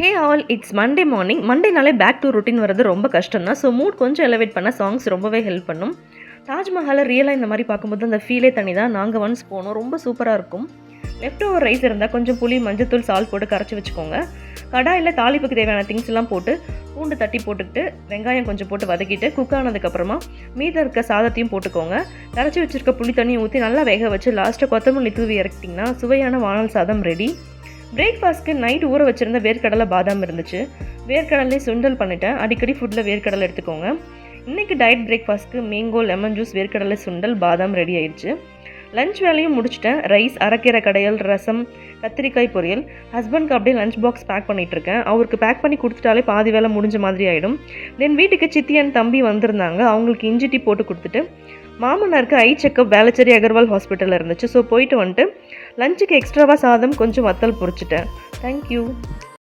Hey all, it's Monday morning. மண்டேனாலே back to routine வரது ரொம்ப கஷ்டம் தான். ஸோ மூட் கொஞ்சம் எலவேட் பண்ண சாங்ஸ் ரொம்பவே ஹெல்ப் பண்ணும். தாஜ்மஹாலை ரியலாக இந்த மாதிரி பார்க்கும்போது அந்த ஃபீலே தனி தான். நாங்கள் ஒன்ஸ் போனோம், ரொம்ப சூப்பராக இருக்கும். லெஃப்ட் ஓவர் ரைஸ் இருந்தால் கொஞ்சம் புளி, மஞ்சத்தூள், சால்ட் போட்டு கரைச்சி வச்சுக்கோங்க. கடாயில் தாளிப்புக்கு தேவையான திங்ஸ் எல்லாம் போட்டு பூண்டு தட்டி போட்டுக்கிட்டு வெங்காயம் கொஞ்சம் போட்டு வதக்கிட்டு குக் ஆனதுக்கப்புறமா மீதம் இருக்க சாதத்தையும் போட்டுக்கோங்க. கரைச்சி வச்சுருக்க புளி தண்ணியை ஊற்றி நல்லா வேக வச்சு லாஸ்ட்டாக கொத்தமல்லி தூவி இறக்கிட்டிங்கன்னா சுவையான வானல் சாதம் ரெடி. பிரேக்ஃபாஸ்ட்க்கு நைட் ஊற வச்சுருந்த வேர்க்கடலை பாதாம் இருந்துச்சு. வேர்க்கடலே சுண்டல் பண்ணிட்டேன். அடிக்கடி ஃபுட்டில் வேர்க்கடலை எடுத்துக்கோங்க. இன்றைக்கி டயட் பிரேக்ஃபாஸ்ட்க்கு மேங்கோ, லெமன் ஜூஸ், வேர்க்கடலை சுண்டல், பாதாம் ரெடி ஆயிடுச்சு. லஞ்ச் வேலையும் முடிச்சுட்டேன். ரைஸ், அரைக்கீரை கடையல், ரசம், கத்திரிக்காய் பொரியல். ஹஸ்பண்ட்க்கு அப்படியே லஞ்ச் பாக்ஸ் பேக் பண்ணிகிட்ருக்கேன். அவருக்கு பேக் பண்ணி கொடுத்துட்டாலே பாதி வேலை முடிஞ்ச மாதிரி ஆகிடும். தென் வீட்டுக்கு சித்தி அண்ட் தம்பி வந்திருந்தாங்க. அவங்களுக்கு இஞ்சி டீ போட்டு கொடுத்துட்டு மாமனாருக்கு ஐ செக்கப் வேளச்சேரி அகர்வால் ஹாஸ்பிட்டலில் இருந்துச்சு. ஸோ போயிட்டு வந்துட்டு லஞ்சுக்கு எக்ஸ்ட்ராவாக சாதம், கொஞ்சம் வத்தல் பொரிச்சிட்டேன். தேங்க்யூ.